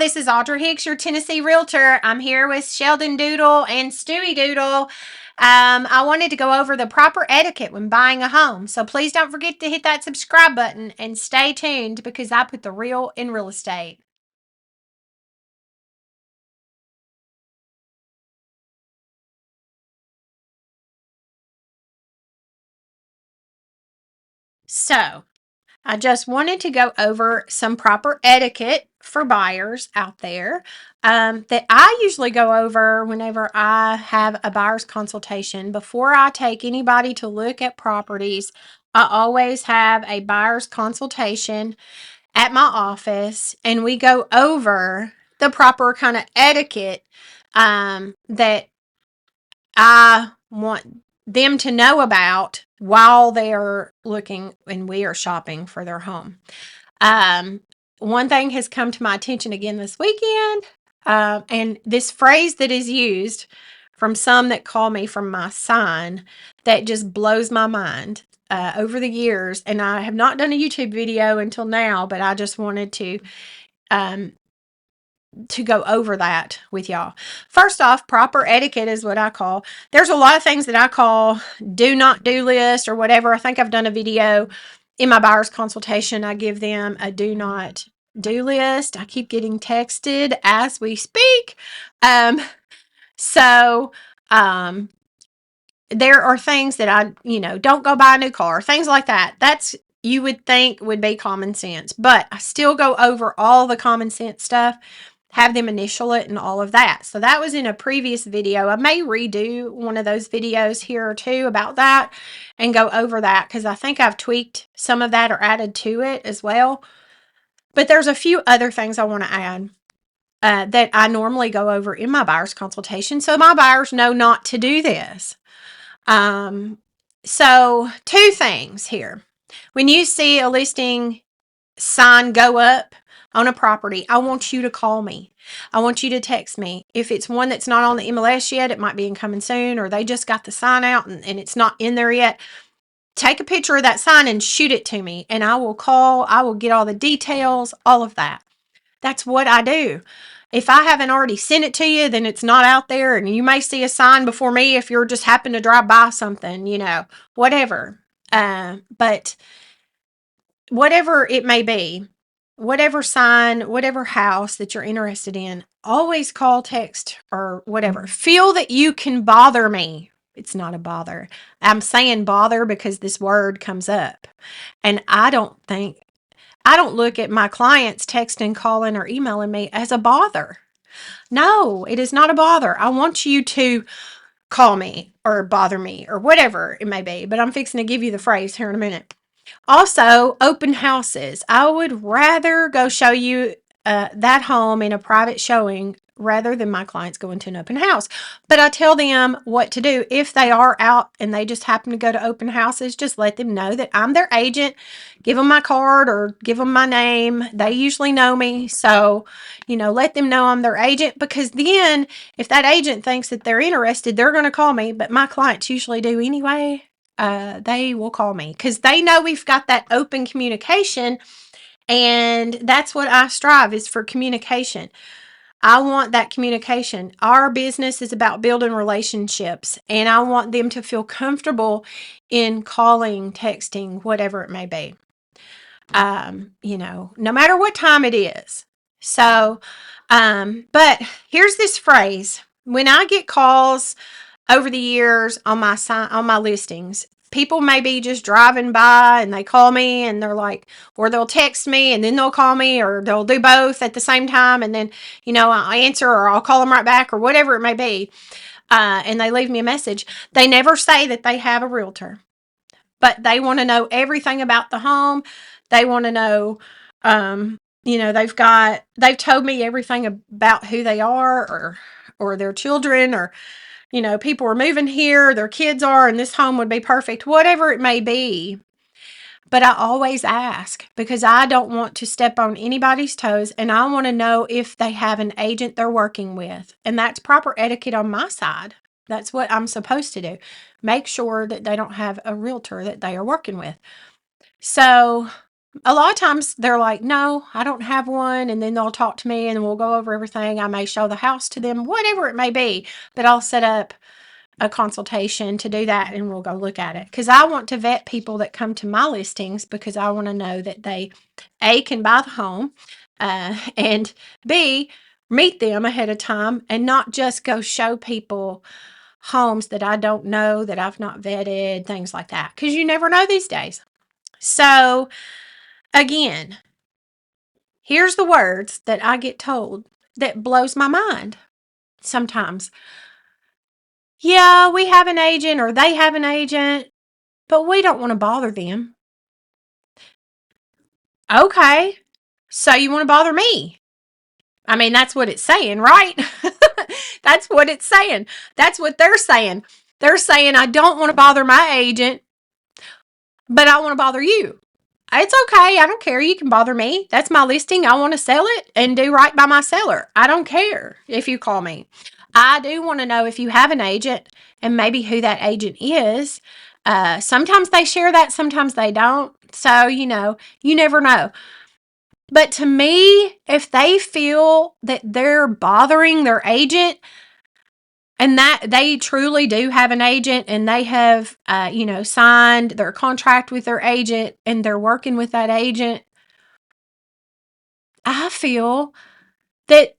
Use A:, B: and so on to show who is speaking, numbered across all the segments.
A: This is Audra Hicks, your Tennessee Realtor. I'm here with Sheldon Doodle and Stewie Doodle. I wanted to go over the proper etiquette when buying a home. So please don't forget to hit that subscribe button and stay tuned because I put the real in real estate. So I just wanted to go over some proper etiquette for buyers out there that I usually go over whenever I have a buyer's consultation. Before I take anybody to look at properties, I always have a buyer's consultation at my office and we go over the proper kind of etiquette that I want them to know about while they're looking and we are shopping for their home. Um, One thing has come to my attention again this weekend, and this phrase that is used from some that call me from my sign that just blows my mind over the years. And I have not done a YouTube video until now, but I just wanted um, to go over that with y'all. First off, proper etiquette is what I call. There's a lot of things that I call do not do list or whatever. I think I've done a video in my buyer's consultation. I give them a do not do list. I keep getting texted as we speak. Um, so um there are things that don't go buy a new car, things like that. That's you would think would be common sense, but I still go over all the common sense stuff, have them initial it and all of that. So that was in a previous video. I may redo one of those videos here or two about that and go over that because I think I've tweaked some of that or added to it as well. But there's a few other things I want to add that I normally go over in my buyer's consultation so my buyers know not to do this. So two things here. When you see a listing sign go up on a property, I want you to call me. I want you to text me. If it's one that's not on the MLS yet, it might be incoming soon, or they just got the sign out and it's not in there yet. Take a picture of that sign and shoot it to me, and I will call. I will get all the details, all of that. That's what I do. If I haven't already sent it to you, then it's not out there, and you may see a sign before me if you're just happen to drive by something, whatever. But whatever it may be, whatever sign, whatever house that you're interested in, always call, text, or whatever. Feel that you can bother me. It's not a bother. I'm saying bother because this word comes up. And I don't look at my clients texting, calling, or emailing me as a bother. No, it is not a bother. I want you to call me or bother me or whatever it may be, but I'm fixing to give you the phrase here in a minute. Also, open houses. I would rather go show you that home in a private showing rather than my clients going to an open house. But I tell them what to do. If they are out and they just happen to go to open houses, just let them know that I'm their agent. Give them my card or give them my name. They usually know me. So, let them know I'm their agent, because then if that agent thinks that they're interested, they're going to call me. But my clients usually do anyway. They will call me because they know we've got that open communication, and that's what I strive is for communication. I want that communication. Our business is about building relationships, and I want them to feel comfortable in calling, texting, whatever it may be. No matter what time it is. So, but here's this phrase. When I get calls over the years on my listings, people may be just driving by and they call me and they're like, or they'll text me and then they'll call me, or they'll do both at the same time, and then I answer or I'll call them right back or whatever it may be, and they leave me a message. They never say that they have a realtor, but they want to know everything about the home. They want to know, they've told me everything about who they are, or their children, or people are moving here, their kids are, and this home would be perfect, whatever it may be. But I always ask because I don't want to step on anybody's toes, and I want to know if they have an agent they're working with. And that's proper etiquette on my side. That's what I'm supposed to do. Make sure that they don't have a realtor that they are working with. So A lot of times they're like, no, I don't have one. And then they'll talk to me and we'll go over everything. I may show the house to them, whatever it may be, but I'll set up a consultation to do that and we'll go look at it. Because I want to vet people that come to my listings because I want to know that they, A, can buy the home, and B, meet them ahead of time and not just go show people homes that I don't know, that I've not vetted, things like that. Because you never know these days. So, again, here's the words that I get told that blows my mind sometimes. Yeah, we have an agent or they have an agent, but we don't want to bother them. Okay, so you want to bother me? I mean, that's what it's saying, right? That's what it's saying. That's what they're saying. They're saying, I don't want to bother my agent, but I want to bother you. It's okay. I don't care. You can bother me. That's my listing. I want to sell it and do right by my seller. I don't care if you call me. I do want to know if you have an agent and maybe who that agent is. Sometimes they share that, sometimes they don't. So, you never know. But to me, if they feel that they're bothering their agent and that they truly do have an agent and they have, signed their contract with their agent and they're working with that agent, I feel that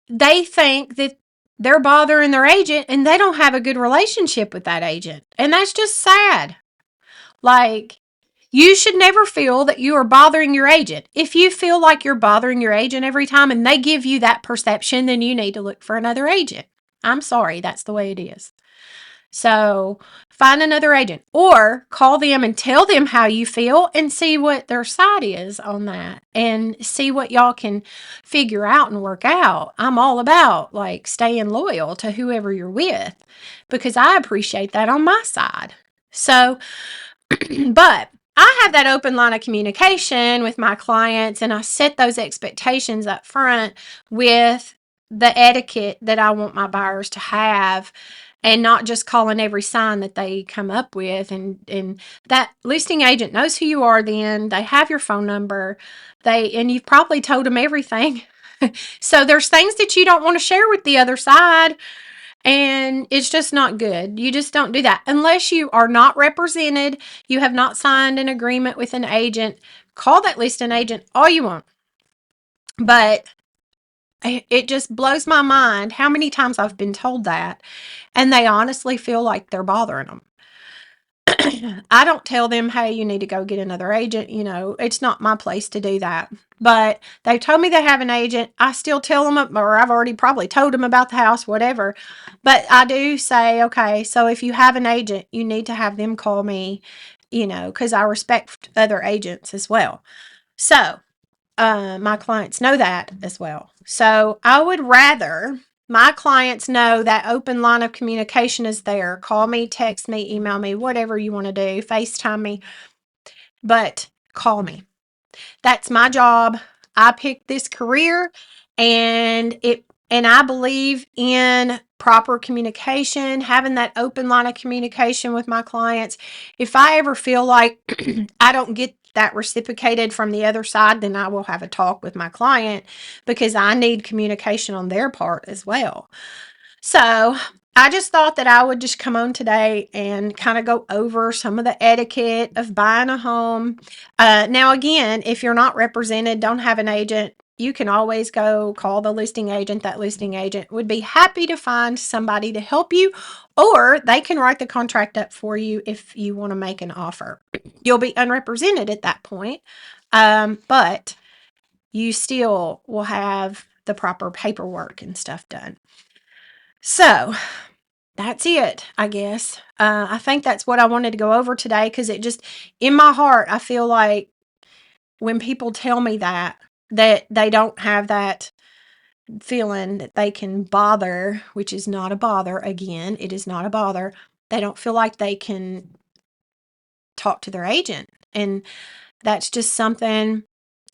A: they think that they're bothering their agent and they don't have a good relationship with that agent. And that's just sad. Like, you should never feel that you are bothering your agent. If you feel like you're bothering your agent every time and they give you that perception, then you need to look for another agent. I'm sorry, that's the way it is. So find another agent or call them and tell them how you feel and see what their side is on that and see what y'all can figure out and work out. I'm all about like staying loyal to whoever you're with because I appreciate that on my side. So, but I have that open line of communication with my clients and I set those expectations up front with the etiquette that I want my buyers to have and not just calling every sign that they come up with. And that listing agent knows who you are then. They have your phone number. And you've probably told them everything. So there's things that you don't want to share with the other side. And it's just not good. You just don't do that. Unless you are not represented, you have not signed an agreement with an agent, call that listing agent all you want. But it just blows my mind how many times I've been told that. And they honestly feel like they're bothering them. I don't tell them, hey, you need to go get another agent. It's not my place to do that. But they told me they have an agent. I still tell them, or I've already probably told them about the house, whatever. But I do say, okay, so if you have an agent, you need to have them call me, because I respect other agents as well. So my clients know that as well. So I would rather my clients know that open line of communication is there. Call me, text me, email me, whatever you want to do, FaceTime me, but call me. That's my job. I picked this career and I believe in proper communication, having that open line of communication with my clients. If I ever feel like I don't get that reciprocated from the other side, then I will have a talk with my client because I need communication on their part as well. So I just thought that I would just come on today and kind of go over some of the etiquette of buying a home. Now, again, if you're not represented, don't have an agent, you can always go call the listing agent. That listing agent would be happy to find somebody to help you, or they can write the contract up for you if you want to make an offer. You'll be unrepresented at that point, but you still will have the proper paperwork and stuff done. So that's it, I guess. I think that's what I wanted to go over today because it just, in my heart, I feel like when people tell me that they don't have that feeling that they can bother, which is not a bother. Again, it is not a bother. They don't feel like they can talk to their agent. And that's just something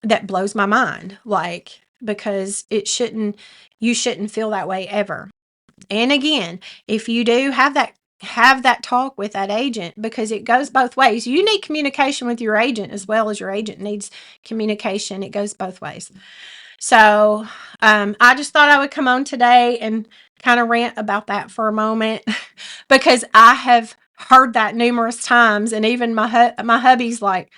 A: that blows my mind. Like, because you shouldn't feel that way ever. And again, if you do have that have that talk with that agent, because it goes both ways. You need communication with your agent as well as your agent needs communication. It goes both ways. So I just thought I would come on today and kind of rant about that for a moment because I have heard that numerous times, and even my hubby's like,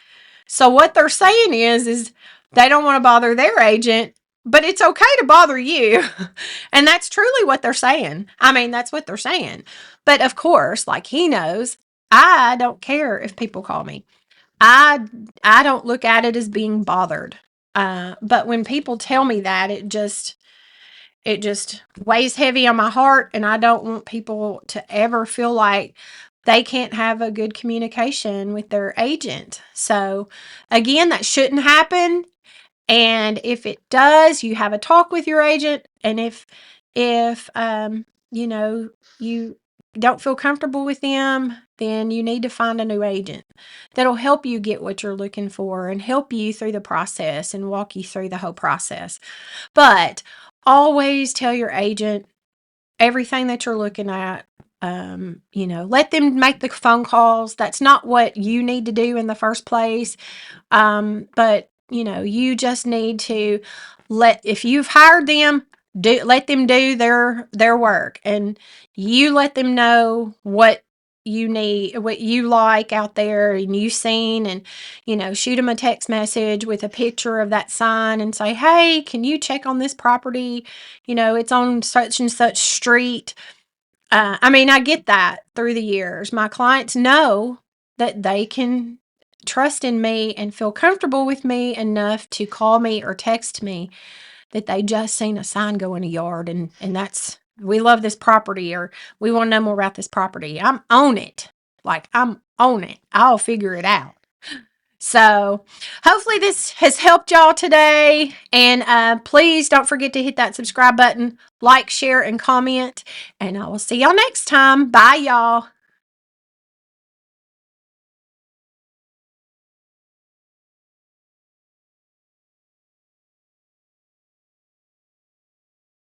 A: so what they're saying is they don't want to bother their agent, but it's okay to bother you. And that's truly what they're saying. I mean, that's what they're saying. But of course, like he knows, I don't care if people call me. I I don't look at it as being bothered. But when people tell me that, it just weighs heavy on my heart, and I don't want people to ever feel like they can't have a good communication with their agent. So, again, that shouldn't happen. And if it does, you have a talk with your agent. And if you know you don't feel comfortable with them, then you need to find a new agent that'll help you get what you're looking for and help you through the process and walk you through the whole process. But always tell your agent everything that you're looking at. Let them make the phone calls. That's not what you need to do in the first place. But you just need to if you've hired them, let them do their work, and you let them know what you need, what you like out there, and you've seen, and shoot them a text message with a picture of that sign and say, hey, can you check on this property? It's on such and such street. I mean, I get that through the years. My clients know that they can trust in me and feel comfortable with me enough to call me or text me that they just seen a sign go in a yard, and that's, we love this property, or we want to know more about this property. I'm on it. Like, I'm on it. I'll figure it out. So hopefully this has helped y'all today. And please don't forget to hit that subscribe button, like, share, and comment. And I will see y'all next time. Bye, y'all.